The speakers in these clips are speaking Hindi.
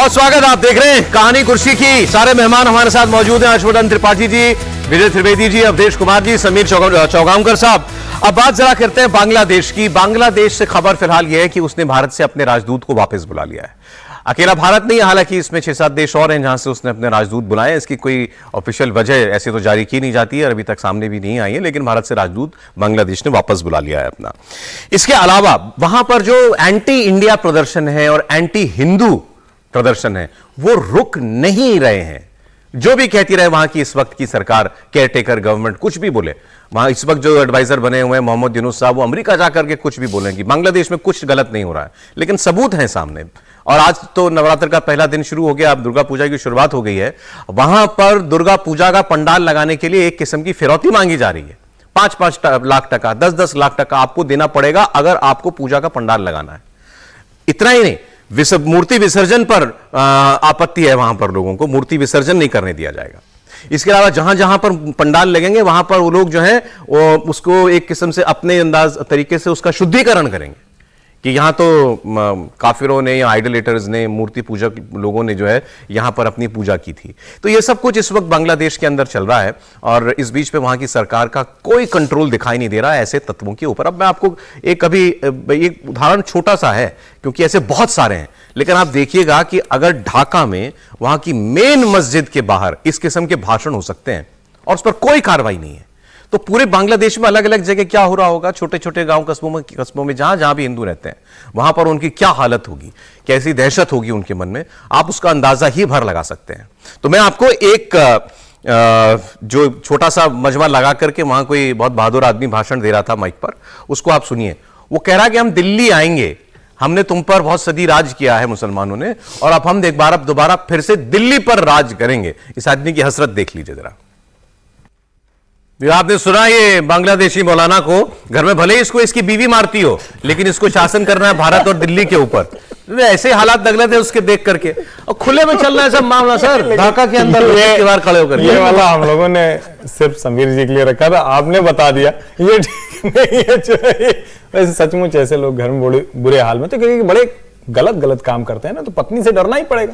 बहुत स्वागत। आप देख रहे हैं कहानी कुर्सी की। सारे मेहमान हमारे साथ मौजूद हैं। हर्षवर्धन त्रिपाठी जी, विजय त्रिवेदी जी, अवधेश कुमार जी, समीर चौगांवकर साहब। अब बात जरा करते हैं बांग्लादेश की। बांग्लादेश से खबर फिलहाल यह है कि उसने भारत से अपने राजदूत को वापस बुला लिया है। अकेला भारत नहीं, हालांकि इसमें 6-7 देश और हैं जहां से उसने अपने राजदूत बुलाए। इसकी कोई ऑफिशियल वजह ऐसे तो जारी की नहीं जाती है और अभी तक सामने भी नहीं आई है, लेकिन भारत से राजदूत बांग्लादेश ने वापस बुला लिया है अपना। इसके अलावा वहां पर जो एंटी इंडिया प्रदर्शन है और एंटी हिंदू प्रदर्शन है वो रुक नहीं रहे हैं। जो भी कहती रहे वहां की इस वक्त की सरकार, केयरटेकर गवर्नमेंट, कुछ भी बोले, वहां इस वक्त जो एडवाइजर बने हुए हैं मोहम्मद यूनुस साहब, वो अमेरिका जाकर के कुछ भी बोले कि बांग्लादेश में कुछ गलत नहीं हो रहा है, लेकिन सबूत है सामने। और आज तो नवरात्र का पहला दिन शुरू हो गया, अब दुर्गा पूजा की शुरुआत हो गई है। वहां पर दुर्गा पूजा का पंडाल लगाने के लिए एक किस्म की फिरौती मांगी जा रही है। 5-5 लाख टका, 10-10 लाख टका आपको देना पड़ेगा अगर आपको पूजा का पंडाल लगाना है। इतना ही नहीं, मूर्ति विसर्जन पर आपत्ति है। वहां पर लोगों को मूर्ति विसर्जन नहीं करने दिया जाएगा। इसके अलावा जहां जहां पर पंडाल लगेंगे वहां पर वो लोग जो है वो उसको एक किस्म से अपने अंदाज तरीके से उसका शुद्धिकरण करेंगे कि यहां तो काफिरों ने या आइडोलेटर्स ने, मूर्ति पूजक लोगों ने जो है यहां पर अपनी पूजा की थी। तो ये सब कुछ इस वक्त बांग्लादेश के अंदर चल रहा है और इस बीच पे वहां की सरकार का कोई कंट्रोल दिखाई नहीं दे रहा है ऐसे तत्वों के ऊपर। अब मैं आपको एक उदाहरण छोटा सा है, क्योंकि ऐसे बहुत सारे हैं, लेकिन आप देखिएगा कि अगर ढाका में वहां की मेन मस्जिद के बाहर इस किस्म के भाषण हो सकते हैं और उस पर कोई कार्रवाई नहीं है, तो पूरे बांग्लादेश में अलग अलग जगह क्या हो रहा होगा, छोटे छोटे गांव कस्बों में जहां जहां भी हिंदू रहते हैं वहां पर उनकी क्या हालत होगी, कैसी दहशत होगी उनके मन में, आप उसका अंदाजा ही भर लगा सकते हैं। तो मैं आपको एक जो छोटा सा मजमा लगा करके वहां कोई बहुत बहादुर आदमी भाषण दे रहा था माइक पर, उसको आप सुनिए। वो कह रहा कि हम दिल्ली आएंगे, हमने तुम पर बहुत सदी राज किया है मुसलमानों ने, और अब हम एक बार दोबारा फिर से दिल्ली पर राज करेंगे। इस आदमी की हसरत देख लीजिए जरा। आपने सुना ये बांग्लादेशी मौलाना को, घर में भले इसको इसकी बीवी मारती हो, लेकिन इसको शासन करना है भारत और दिल्ली के ऊपर। ऐसे हालात लग रहे थे उसके देख करके, और खुले में चल रहा है सब मामला सर। ढाका के अंदर के बाहर खड़े होकर ये वाला हम लोगों ने सिर्फ समीर जी के लिए रखा था, आपने बता दिया ये ठीक नहीं है। वैसे सचमुच ऐसे लोग घर में बुरे हाल में, तो क्योंकि बड़े गलत काम करते हैं ना, तो पत्नी से डरना ही पड़ेगा।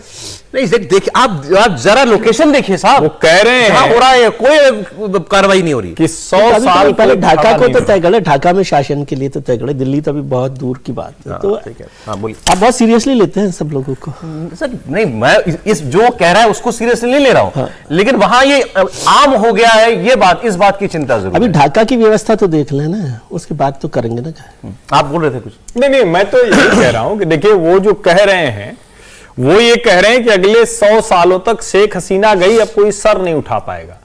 नहीं देखिए आप जरा लोकेशन देखिए साहब, वो कह रहे हैं हो रहा है, कोई कार्रवाई नहीं हो रही कि 100 साल पहले ढाका को तो तय करे, ढाका में शासन के लिए तो तय करे, दिल्ली तो अभी बहुत दूर की बात है। तो आप बहुत सीरियसली लेते हैं सब लोगों को। सर नहीं, मैं इस जो कह रहा है उसको सीरियसली नहीं ले रहा हूं, लेकिन वहां ये आम हो गया है, ये बात, इस बात की चिंता जरूर। अभी ढाका की व्यवस्था तो देख लेना, उसके बाद तो करेंगे ना। आप बोल रहे थे कुछ? नहीं, मैं तो यही कह रहा हूं कि देखिए वो जो कह रहे हैं, वो ये कह रहे हैं कि अगले 100 सालों तक शेख हसीना गई, अब कोई सर नहीं उठा पाएगा।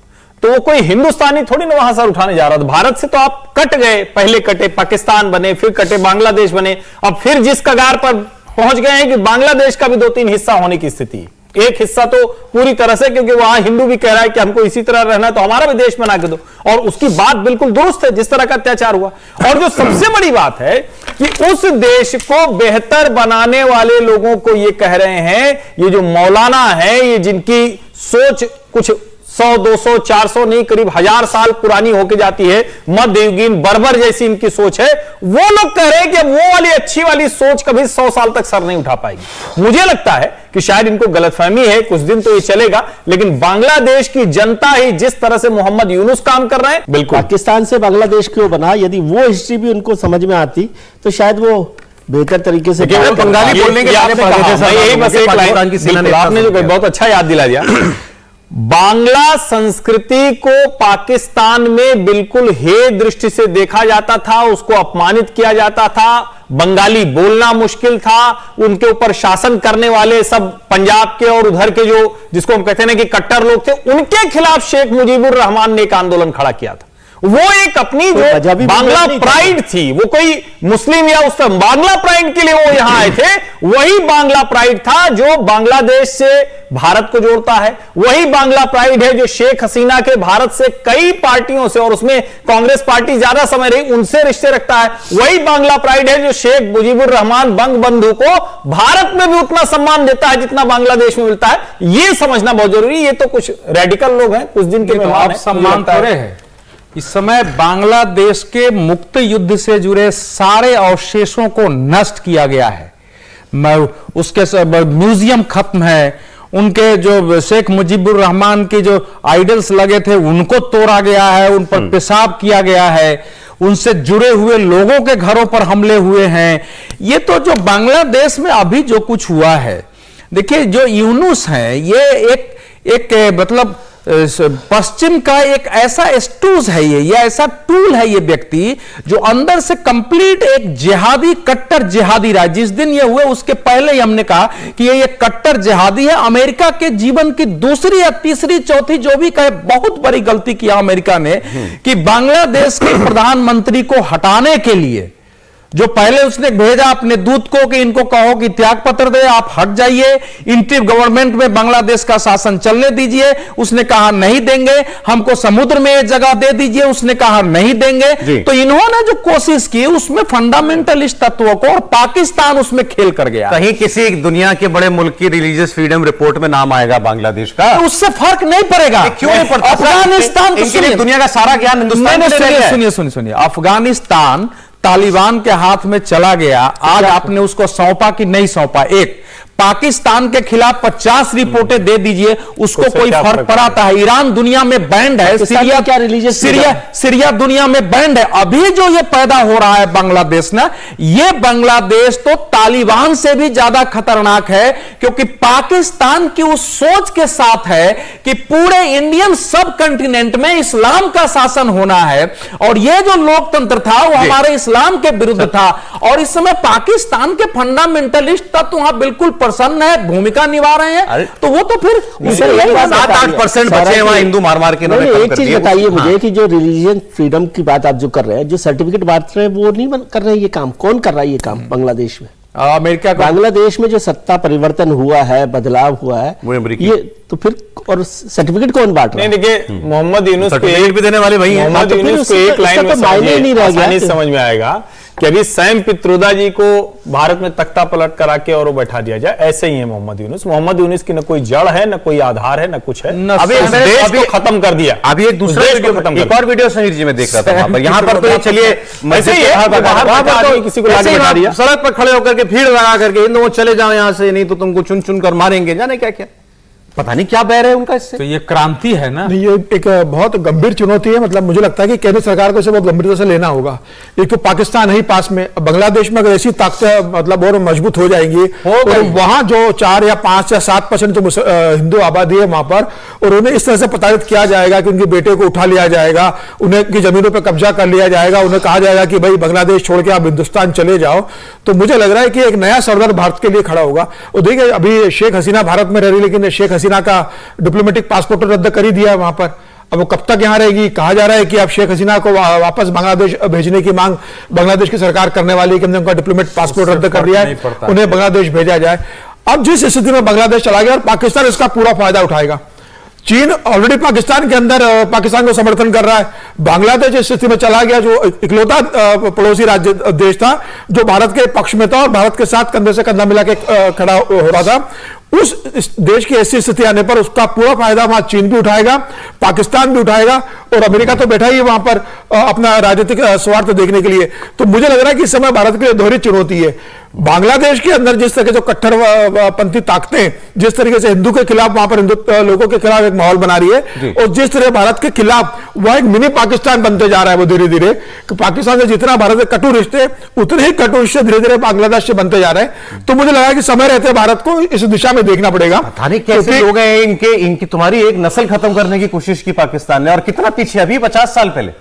तो वो कोई हिंदुस्तानी थोड़ी ना वहां सर उठाने जा रहा था। भारत से तो आप कट गए, पहले कटे पाकिस्तान बने, फिर कटे बांग्लादेश बने, अब फिर जिस कगार पर पहुंच गए हैं कि बांग्लादेश का भी 2-3 हिस्सा होने की स्थिति। एक हिस्सा तो पूरी तरह से, क्योंकि वहां हिंदू भी कह रहा है कि हमको इसी तरह रहना है, तो हमारा भी देश बना के दो, और उसकी बात बिल्कुल दुरुस्त है जिस तरह का अत्याचार हुआ। और जो सबसे बड़ी बात है कि उस देश को बेहतर बनाने वाले लोगों को ये कह रहे हैं, ये जो मौलाना है, ये जिनकी सोच कुछ 100, 200, 400 नहीं, करीब 1000 साल पुरानी होके जाती है, मध्ययुगीन बर्बर जैसी इनकी सोच है, वो लोग कह रहे हैं कि वो वाली अच्छी वाली सोच कभी 100 साल तक सर नहीं उठा पाएगी। मुझे लगता है कि शायद इनको गलतफहमी है, कुछ दिन तो ये चलेगा, लेकिन बांग्लादेश की जनता ही जिस तरह से मोहम्मद यूनुस काम कर रहे हैं, बिल्कुल पाकिस्तान से बांग्लादेश क्यों बना, यदि वो हिस्ट्री भी उनको समझ में आती तो शायद वो बेहतर तरीके से बंगाली बोलने के यही बस एक लाइन आपने जो बहुत अच्छा याद दिला दिया। बांग्ला संस्कृति को पाकिस्तान में बिल्कुल हे दृष्टि से देखा जाता था, उसको अपमानित किया जाता था, बंगाली बोलना मुश्किल था, उनके ऊपर शासन करने वाले सब पंजाब के और उधर के जो जिसको हम कहते हैं ना कि कट्टर लोग थे, उनके खिलाफ शेख मुजीबुर रहमान ने एक आंदोलन खड़ा किया था। वो एक अपनी जो बांग्ला प्राइड थी, वो कोई मुस्लिम या उस बांग्ला प्राइड के लिए वो यहां आए थे, वही बांग्ला प्राइड था जो बांग्लादेश से भारत को जोड़ता है, वही बांग्ला प्राइड है जो शेख हसीना के भारत से कई पार्टियों से, और उसमें कांग्रेस पार्टी ज्यादा समय रही, उनसे रिश्ते रखता है, वही बांग्ला प्राइड है जो शेख मुजीबुर रहमान बंग बंधु को भारत में भी उतना सम्मान देता है जितना बांग्लादेश में मिलता है। यह समझना बहुत जरूरी। ये तो कुछ रेडिकल लोग हैं, कुछ दिन के मेहमान सम्मान थोड़े हैं। इस समय बांग्लादेश के मुक्त युद्ध से जुड़े सारे अवशेषों को नष्ट किया गया है। उसके म्यूजियम खत्म है, उनके जो शेख मुजीबुर रहमान के जो आइडल्स लगे थे उनको तोड़ा गया है, उन पर पेशाब किया गया है, उनसे जुड़े हुए लोगों के घरों पर हमले हुए हैं। ये तो जो बांग्लादेश में अभी जो कुछ हुआ है, देखिए जो यूनुस हैं ये एक मतलब पश्चिम का एक ऐसा स्टूज है, ये ऐसा टूल है ये व्यक्ति जो अंदर से कंप्लीट एक जिहादी, कट्टर जिहादी रहा है। जिस दिन ये हुए उसके पहले ही हमने कहा कि ये एक कट्टर जिहादी है। अमेरिका के जीवन की दूसरी या तीसरी चौथी जो भी कहे, बहुत बड़ी गलती किया अमेरिका ने कि बांग्लादेश के प्रधानमंत्री को हटाने के लिए जो पहले उसने भेजा अपने दूत को कि इनको कहो कि त्याग पत्र दे, आप हट जाइए, इंटीरिम गवर्नमेंट में बांग्लादेश का शासन चलने दीजिए। उसने कहा नहीं देंगे, हमको समुद्र में जगह दे दीजिए, उसने कहा नहीं देंगे। तो इन्होंने जो कोशिश की उसमें फंडामेंटलिस्ट तत्वों को, और पाकिस्तान उसमें खेल कर गया। कहीं किसी दुनिया के बड़े मुल्क की रिलीजियस फ्रीडम रिपोर्ट में नाम आएगा बांग्लादेश का? तो उससे फर्क नहीं पड़ेगा। क्यों नहीं पड़ता? अफगानिस्तान दुनिया का सारा ज्ञान हिंदुस्तान में। सुनिए, अफगानिस्तान तालिबान के हाथ में चला गया, आज आपने उसको सौंपा कि नहीं सौंपा? एक पाकिस्तान के खिलाफ 50 रिपोर्टें दे दीजिए, उसको कोई फर्क पड़ाता है? ईरान दुनिया में बैंड है, सीरिया क्या रिलीजियस, सीरिया दुनिया में बैंड है। अभी जो ये पैदा हो रहा है बांग्लादेश ना, ये बांग्लादेश तो तालिबान से भी ज्यादा खतरनाक है, क्योंकि पाकिस्तान की उस सोच के साथ है कि पूरे इंडियन सब कंटिनेंट में इस्लाम का शासन होना है, और ये जो लोकतंत्र था वो हमारे इस्लाम के विरुद्ध था। और इस समय पाकिस्तान के फंडामेंटलिस्ट तत्व वहां बिल्कुल प्रसन्न है, भूमिका निभा रहे हैं, तो वो तो फिर 7-8% बचे हैं वहां हिंदू मार के। एक चीज बताइए मुझे कि जो रिलीजियन फ्रीडम की बात आप जो कर रहे हैं, जो सर्टिफिकेट बांट रहे हैं, वो नहीं कर रहे हैं ये काम? कौन कर रहा है ये काम बांग्लादेश में? अमेरिका का। बांग्लादेश में जो सत्ता परिवर्तन हुआ है, बदलाव हुआ है, ये तो फिर और सर्टिफिकेट कौन बांट रहा है? नहीं, देखिए मोहम्मद यूनुस सर्टिफिकेट भी देने वाले वही हैं। मोहम्मद यूनुस को एक लाइन में आसानी समझ में आएगा कि अभी सैम पित्रोदा जी को भारत में तख्ता पलट करा के और वो बैठा दिया जाए, ऐसे ही है मोहम्मद यूनुस। मोहम्मद यूनुस की न कोई जड़ है, न कोई आधार है, न कुछ है। अभी इस देश को खत्म कर दिया। अभी एक दूसरा एक और वीडियो समीर जी में देख रहा था वहां पर, यहाँ पर तो चलिए किसी को बैठा दिया, सड़क पर खड़े होकर के भीड़ लगा करके इन लोगों चले जाओ यहाँ से, नहीं तो तुमको चुन चुन कर मारेंगे, जाने क्या क्या, पता नहीं क्या बह रहे हैं उनका इससे। तो ये क्रांति है ना? नहीं, ये एक बहुत गंभीर चुनौती है। मतलब मुझे लगता है कि केंद्र सरकार को इसे बहुत गंभीरता से लेना होगा। एक तो पाकिस्तान है ही पास में, बांग्लादेश में अगर ऐसी ताकतें मतलब और मजबूत हो जाएंगी, और वहां जो 4 या 5 या 7% जो हिंदू आबादी है वहां पर, और उन्हें इस तरह से प्रताड़ित किया जाएगा कि उनके बेटे को उठा लिया जाएगा, उन्हें की जमीनों पर कब्जा कर लिया जाएगा, उन्हें कहा जाएगा कि भाई बांग्लादेश छोड़ के आप हिंदुस्तान चले जाओ, तो मुझे लग रहा है कि एक नया सरदार भारत के लिए खड़ा होगा। और देखिए अभी शेख हसीना भारत में रह रही, लेकिन शेख हसीना का डिप्लोमेटिक पासपोर्ट रद्द कर ही दिया है वहां पर। अब वो कब तक यहां रहेगी? कहा जा रहा है कि अब शेख हसीना को वापस बांग्लादेश भेजने की मांग बांग्लादेश की सरकार करने वाली है कि हमने उनका डिप्लोमेटिक पासपोर्ट रद्द कर दिया है, उन्हें बांग्लादेश भेजा जाए। अब जिस स्थिति में बांग्लादेश चला गया, और पाकिस्तान इसका पूरा फायदा उठाएगा। चीन ऑलरेडी पाकिस्तान के अंदर पाकिस्तान को समर्थन कर रहा है। बांग्लादेश इस स्थिति में चला गया जो इकलौता पड़ोसी राज्य देश था जो भारत के पक्ष में था और भारत के साथ कंधे से कंधा मिला के खड़ा हो रहा था। उस देश की ऐसी स्थिति आने पर उसका पूरा फायदा वहां चीन भी उठाएगा, पाकिस्तान भी उठाएगा, और अमेरिका तो बैठा ही है वहां पर अपना राजनीतिक स्वार्थ देखने के लिए। तो मुझे लग रहा है कि इस समय भारत के लिए दोहरी चुनौती है। बांग्लादेश के अंदर जिस तरह के जो कट्टरपंथी ताकतें जिस तरीके से हिंदू के खिलाफ वहां पर हिंदू लोगों के खिलाफ एक माहौल बना रही है, और जिस तरह भारत के खिलाफ वह एक मिनी पाकिस्तान बनते जा रहा है, वो धीरे धीरे पाकिस्तान से जितना भारत के कटु रिश्ते उतने ही कटु रिश्ते धीरे धीरे बांग्लादेश से बनते जा रहे हैं। तो मुझे लगा कि समय रहते भारत को इस दिशा में देखना पड़ेगा। पता नहीं कैसे लोग हैं इनकी तुम्हारी एक नस्ल खत्म करने की कोशिश की पाकिस्तान ने, और कितना पीछे अभी 50 साल पहले,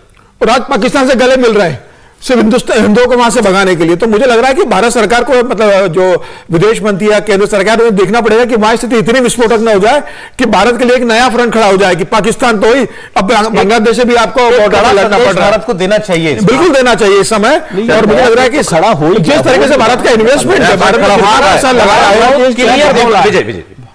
और आज पाकिस्तान से गले मिल रहे हैं सिर्फ हिंदुओं को वहां से भगाने के लिए। तो मुझे लग रहा है कि भारत सरकार को मतलब जो विदेश मंत्री या केंद्र सरकार उन्हें देखना पड़ेगा कि वहां स्थिति इतनी विस्फोटक न हो जाए कि भारत के लिए एक नया फ्रंट खड़ा हो जाए कि पाकिस्तान तो ही अब बांग्लादेश से भी आपको लड़ना पड़ रहा है। भारत को देना चाहिए, बिल्कुल देना चाहिए इस समय। और मुझे लग रहा है कि खड़ा हो जिस तरीके से भारत का इन्वेस्टमेंट है, भारत में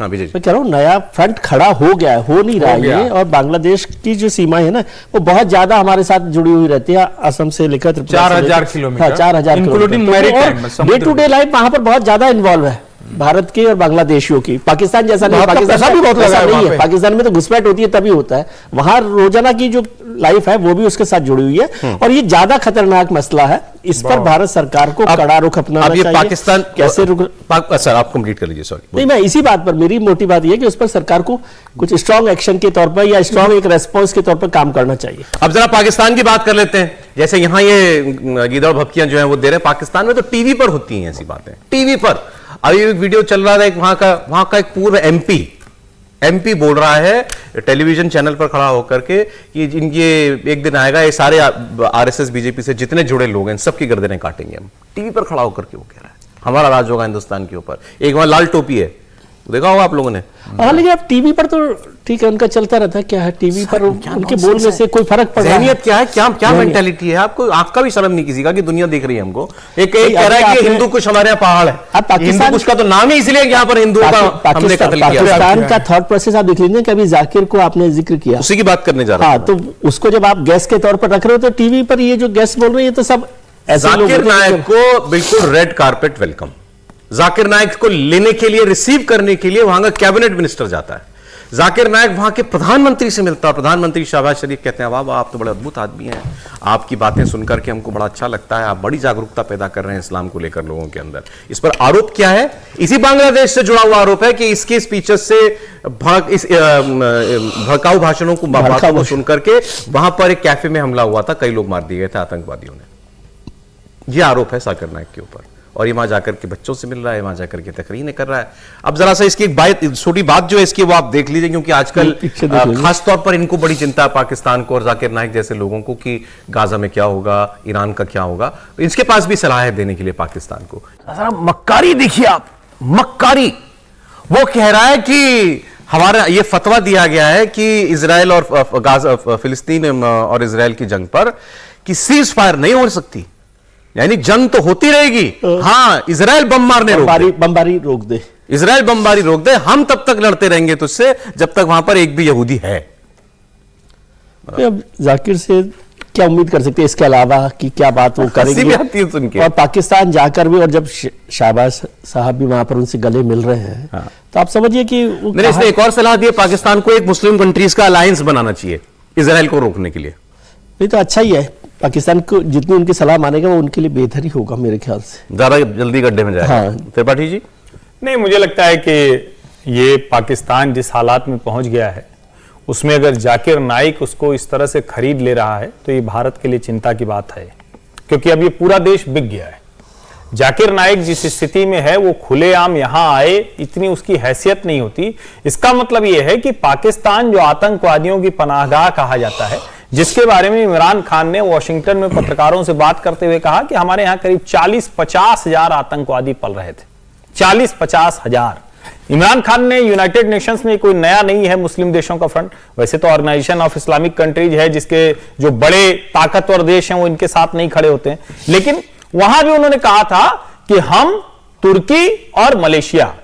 मैं कह रहा हूँ नया फ्रंट खड़ा हो गया है, हो नहीं रहा है। और बांग्लादेश की जो सीमाएं है ना, वो बहुत ज्यादा हमारे साथ जुड़ी हुई रहती है, असम से लेकर 4000 kilometre, 4000 including maritime. Day to day life वहां पर बहुत ज्यादा इन्वॉल्व है भारत के और बांग्लादेशियों की। पाकिस्तान जैसा नहीं, पाकिस्तान भी बहुत लगा नहीं है। पाकिस्तान में तो घुसपैठ होती है तभी होता है, वहां रोजाना की जो लाइफ है वो भी उसके साथ जुड़ी हुई है, और ये ज्यादा खतरनाक मसला है। इस पर भारत सरकार को कड़ा रुख अपनाना अब ये चाहिए। पाकिस्तान कैसे रुक सर आप कंप्लीट कर लीजिए, सॉरी। नहीं, मैं इसी बात पर, मेरी मोटी बात यह है कि उस पर सरकार को कुछ स्ट्रांग एक्शन के तौर पर या स्ट्रांग एक रेस्पॉन्स के तौर पर काम करना चाहिए। अब जरा पाकिस्तान की बात कर लेते हैं। जैसे यहां ये गीदड़ भपकियां जो है वो दे रहे हैं, पाकिस्तान में तो टीवी पर होती हैं ऐसी बातें, टीवी पर। अभी एक वीडियो चल रहा था, एक वहां का एक पूर्व एमपी बोल रहा है टेलीविजन चैनल पर खड़ा होकर के कि ये एक दिन आएगा, ये सारे आरएसएस बीजेपी से जितने जुड़े लोग हैं सबकी गर्दनें काटेंगे हम। टीवी पर खड़ा होकर के वो कह रहा है हमारा राज होगा हिंदुस्तान के ऊपर। एक वहां लाल टोपी है, देखा होगा आप लोगों ने। हाँ, लेकिन अब टीवी पर तो ठीक है, उनका चलता रहता है। क्या है टीवी पर उनके बोलने से कोई फर्क पड़ रहा है? जहनियत क्या है, क्या मेंटालिटी है? आपको आपका भी शर्म नहीं किसी का कि दुनिया देख रही है हमको। एक कह रहा है कि हिंदू कुछ हमारे यहाँ पहाड़ है। अब पाकिस्तान- हिंदू कुछ का तो नाम ही इसलिए यहाँ पर हिंदुओं का हमने कत्ल किया। पाकिस्तान का थॉट प्रोसेस आप देख लीजिए कि अभी जाकिर को आपने जिक्र किया, उसी की बात करने जा रहा हाँ, हूं। तो उसको जब आप गेस्ट के तौर पर रख रहे हो तो टीवी पर ये जो गेस्ट बोल रहे हैं ये तो सब ऐसे लोग जाकिर होते हैं नायक को बिल्कुल रेड कारपेट वेलकम। जाकिर नायक को लेने के लिए, रिसीव करने के लिए वहां का कैबिनेट मिनिस्टर जाता है। जाकिर नायक वहां के प्रधानमंत्री से मिलता है। प्रधानमंत्री शहबाज शरीफ कहते हैं वाह वाह, आप तो बड़े अद्भुत आदमी हैं, आपकी बातें सुनकर के हमको बड़ा अच्छा लगता है, आप बड़ी जागरूकता पैदा कर रहे हैं इस्लाम को लेकर लोगों के अंदर। इस पर आरोप क्या है? इसी बांग्लादेश से जुड़ा हुआ आरोप है कि इसके स्पीचेस से भड़काऊ भाषणों को, बातों को सुनकर के वहां पर एक कैफे में हमला हुआ था, कई लोग मार दिए गए थे आतंकवादियों ने। यह आरोप है जाकिर नायक के ऊपर, और ये वहां जाकर के बच्चों से मिल रहा है, वहां जाकर के तकरीरें कर रहा है। अब जरा सा इसकी एक छोटी बात जो है इसकी वो आप देख लीजिए, क्योंकि आजकल खास तौर पर इनको बड़ी चिंता है पाकिस्तान को और जाकिर नायक जैसे लोगों को कि गाजा में क्या होगा, ईरान का क्या होगा। इसके पास भी सलाह है देने के लिए पाकिस्तान को। जरा मक्कारी देखिए आप, मक्कारी। वो कह रहा है कि हमारा ये फतवा दिया गया है कि इजराइल और गाजा, फिलिस्तीन और इजराइल की जंग पर कि सीज फायर नहीं हो सकती, यानी जंग तो होती रहेगी। हाँ, इजराइल बमबारी रोक दे, इजराइल बमबारी रोक दे, हम तब तक लड़ते रहेंगे तुझसे जब तक वहां पर एक भी यहूदी है। अब जाकिर से क्या उम्मीद कर सकते हैं इसके अलावा कि क्या बात वो करेंगे? और पाकिस्तान जाकर भी, और जब शहबाज साहब भी वहां पर उनसे गले मिल रहे हैं, हाँ। तो आप समझिए कि मैंने इसने एक और सलाह दी है, पाकिस्तान को एक मुस्लिम कंट्रीज का अलायंस बनाना चाहिए इजराइल को रोकने के लिए। ये तो अच्छा ही है, पाकिस्तान को जितनी उनकी सलाह मानेगा वो उनके लिए बेहतर ही होगा मेरे ख्याल से, ज्यादा जल्दी गड्ढे में जाएगा। हाँ। त्रिपाठी जी? नहीं, मुझे लगता है कि ये पाकिस्तान जिस हालात में पहुंच गया है उसमें अगर जाकिर नाइक उसको इस तरह से खरीद ले रहा है तो ये भारत के लिए चिंता की बात है, क्योंकि अब ये पूरा देश बिक गया है। जाकिर नाइक जिस स्थिति में है वो खुलेआम यहां आए, इतनी उसकी हैसियत नहीं होती। इसका मतलब यह है कि पाकिस्तान जो आतंकवादियों की पनाहगाह कहा जाता है, जिसके बारे में इमरान खान ने वॉशिंगटन में पत्रकारों से बात करते हुए कहा कि हमारे यहां करीब 40-50 हजार आतंकवादी पल रहे थे। 40-50 हजार। इमरान खान ने यूनाइटेड नेशंस में, कोई नया नहीं है मुस्लिम देशों का फ्रंट, वैसे तो ऑर्गेनाइजेशन ऑफ इस्लामिक कंट्रीज है जिसके जो बड़े ताकतवर देश हैं वो इनके साथ नहीं खड़े होते हैं, लेकिन वहां भी उन्होंने कहा था कि हम, तुर्की और मलेशिया,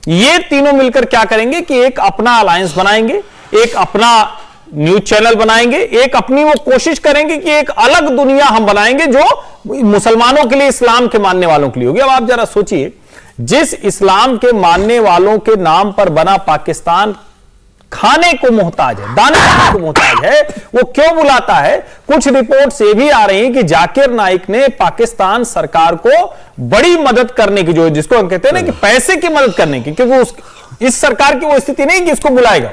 ये तीनों मिलकर क्या करेंगे कि एक अपना अलायंस बनाएंगे, एक अपना न्यूज चैनल बनाएंगे, एक अपनी वो कोशिश करेंगे कि एक अलग दुनिया हम बनाएंगे जो मुसलमानों के लिए, इस्लाम के मानने वालों के लिए होगी। अब आप जरा सोचिए, जिस इस्लाम के मानने वालों के नाम पर बना पाकिस्तान खाने को मोहताज है, दाने खाने को मोहताज है, वो क्यों बुलाता है? कुछ रिपोर्ट्स ये भी आ रही हैं कि जाकिर नाइक ने पाकिस्तान सरकार को बड़ी मदद करने की, जो जिसको हम कहते हैं ना कि पैसे की मदद करने की, क्योंकि इस सरकार की वो स्थिति नहीं कि इसको बुलाएगा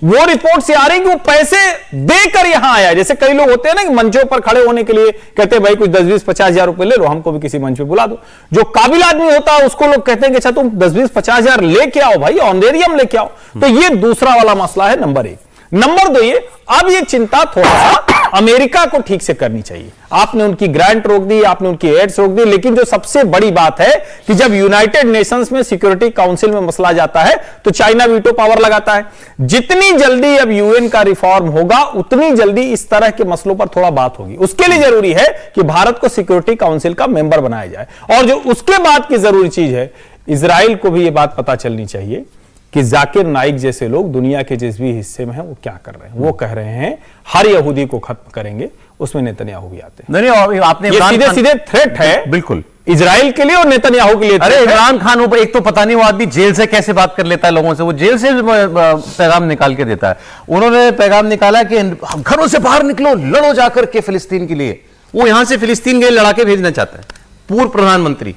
वो रिपोर्ट से आ रही है कि वो पैसे देकर यहां आया। जैसे कई लोग होते हैं ना कि मंचों पर खड़े होने के लिए कहते हैं भाई कुछ 10-20-50 हजार रुपए ले लो, हमको भी किसी मंच पे बुला दो। जो काबिल आदमी होता है उसको लोग कहते हैं कि अच्छा तुम 10-20-50 हजार लेके आओ भाई, ऑनरेरियम लेके आओ। तो ये दूसरा वाला मसला है, नंबर 1। नंबर 2, ये अब ये चिंता थोड़ा सा अमेरिका को ठीक से करनी चाहिए। आपने उनकी ग्रांट रोक दी, आपने उनकी एड्स रोक दी, लेकिन जो सबसे बड़ी बात है कि जब यूनाइटेड नेशंस में सिक्योरिटी काउंसिल में मसला जाता है तो चाइना वीटो पावर लगाता है। जितनी जल्दी अब यूएन का रिफॉर्म होगा उतनी जल्दी इस तरह के मसलों पर थोड़ा बात होगी। उसके लिए जरूरी है कि भारत को सिक्योरिटी काउंसिल का मेंबर बनाया जाए। और जो उसके बाद की जरूरी चीज है, इजराइल को भी यह बात पता चलनी चाहिए कि जाकिर नाइक जैसे लोग दुनिया के जिस भी हिस्से में हैं वो क्या कर रहे हैं। वो कह रहे हैं हर यहूदी को खत्म करेंगे, उसमें नेतन्याहू भी आते हैं। नहीं, आपने ये सीधे सीधे थ्रेट है। बिल्कुल, इजराइल के लिए और नेतन्याहू के लिए। अरे इमरान खान ऊपर एक तो पता नहीं वो आदमी जेल से कैसे बात कर लेता है लोगों से, वो जेल से पैगाम निकाल के देता है। उन्होंने पैगाम निकाला कि घरों से बाहर निकलो, लड़ो जाकर के फिलिस्तीन के लिए। वो यहां से फिलिस्तीन के लिए लड़ाके भेजना चाहता है। पूर्व प्रधानमंत्री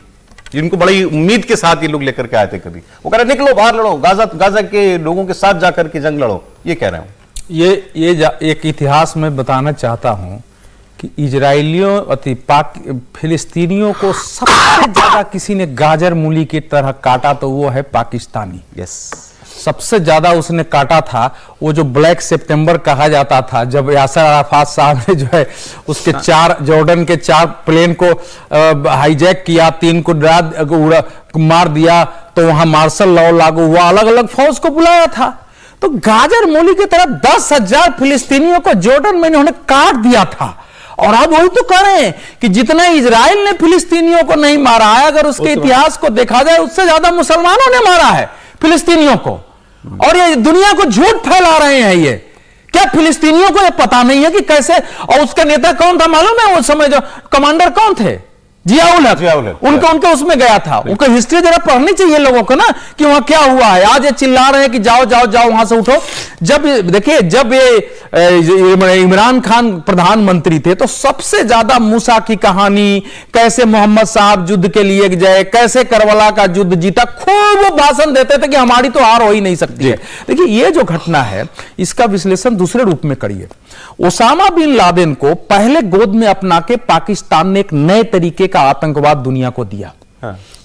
जिनको बड़ी उम्मीद के साथ ये लोग लेकर के आए थे, कभी वो कह रहे निकलो बाहर लड़ो, गाजा के लोगों के साथ जाकर के जंग लड़ो, ये कह रहे हूं। ये एक इतिहास में बताना चाहता हूं कि इजरायलियों फिलिस्तीनियों को सबसे ज्यादा किसी ने गाजर मूली की तरह काटा तो वो है पाकिस्तानी। यस, सबसे ज्यादा उसने काटा था वो जो ब्लैक सितंबर कहा जाता था, जब यासर अराफात साहब ने जो है उसके जॉर्डन के 4 प्लेन को हाईजैक किया, 3 को मार दिया, तो वहां मार्शल लॉ लागू हुआ, अलग अलग फौज को बुलाया था। तो गाजर मूली की तरह 10,000 फिलिस्तीनियों को जॉर्डन में इन्होंने काट दिया था। और अब वही तो कह रहे हैं कि जितना इजराइल ने फिलिस्तीनियों को नहीं मारा है, अगर उसके इतिहास को देखा जाए, उससे ज्यादा मुसलमानों ने मारा है फिलिस्तीनियों को। और ये दुनिया को झूठ फैला रहे हैं। ये क्या फिलिस्तीनियों को ये पता नहीं है कि कैसे? और उसका नेता कौन था मालूम है? उस समय जो कमांडर कौन थे? जियाउल हक। उनके उसमें गया था। उनका हिस्ट्री जरा पढ़नी चाहिए लोगों को ना, कि वहां क्या हुआ है। आज ये चिल्ला रहे हैं कि जाओ जाओ जाओ वहां से उठो। जब देखिए, जब ये इमरान खान प्रधानमंत्री थे तो सबसे ज्यादा मूसा की कहानी, कैसे मोहम्मद साहब युद्ध के लिए गए, कैसे करबला का युद्ध जीता, खूब वो भाषण देते थे कि हमारी तो हार हो ही नहीं सकती है। देखिए, ये जो घटना है इसका विश्लेषण दूसरे रूप में करिए। ओसामा बिन लादेन को पहले गोद में अपना के पाकिस्तान ने एक नए तरीके का आतंकवाद दुनिया को दिया।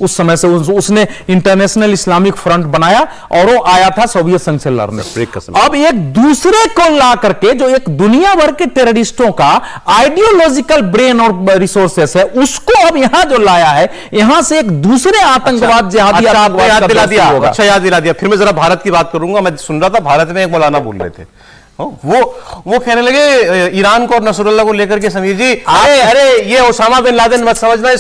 उस समय से उसने इंटरनेशनल इस्लामिक फ्रंट बनाया और वो आया था सोवियत संघ से लड़ने। अब एक दूसरे को ला करके, जो एक दुनिया भर के टेररिस्टों का आइडियोलॉजिकल ब्रेन और रिसोर्सेस है, उसको अब यहां जो लाया है, यहां से एक दूसरे आतंकवाद जिहादी याद दिला दिया। अच्छा, याद दिला दिया। फिर मैं जरा भारत की बात करूंगा। मैं सुन रहा था भारत में एक मौलाना बोल रहे थे, वो कहने लगे ईरान को और नसरुल्लाह को लेकर के, समीर जी, अरे ये ओसामा बिन लादेन मत समझना,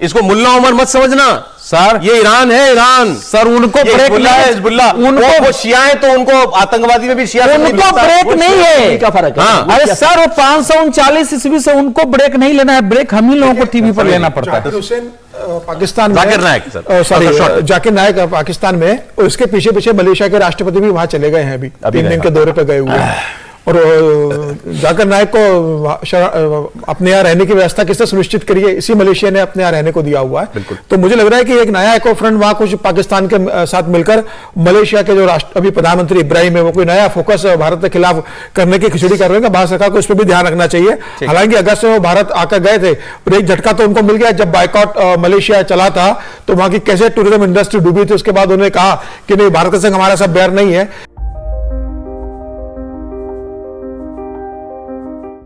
इसको मुल्ला उमर मत समझना सर, ये ईरान है, ईरान। सर, उनको ब्रेक उनको शिया है तो उनको आतंकवादी में भी शिया, उनको ब्रेक नहीं है। क्या फर्क है? अरे सर, वो 539 ईस्वी से उनको ब्रेक नहीं लेना है, ब्रेक हम ही लोगों को टीवी पर लेना पड़ता है। हुसैन पाकिस्तान जाकिर नायक, सॉरी जाकिर नायक पाकिस्तान में, उसके पीछे पीछे मलेशिया के राष्ट्रपति भी वहां चले गए हैं, अभी 3 दिन के दौरे पे गए हुए हैं। और जाकिर नायक को अपने यहाँ रहने की व्यवस्था किसने सुनिश्चित करी है? इसी मलेशिया ने अपने यहाँ रहने को दिया हुआ है। तो मुझे लग रहा है कि एक नया इको फ्रंट वहां कुछ पाकिस्तान के साथ मिलकर मलेशिया के जो अभी प्रधानमंत्री इब्राहिम है, वो कोई नया फोकस भारत के खिलाफ करने की खिचड़ी कर रहे हैं। भारत सरकार को इस पर भी ध्यान रखना चाहिए। हालांकि अगस्त में वो भारत आकर गए थे और एक झटका तो उनको मिल गया, जब बाइकआउट मलेशिया चला था तो वहां की कैसे टूरिज्म इंडस्ट्री डूबी थी। उसके बाद उन्होंने कहा कि नहीं, भारत के संग हमारा सब बैर नहीं है।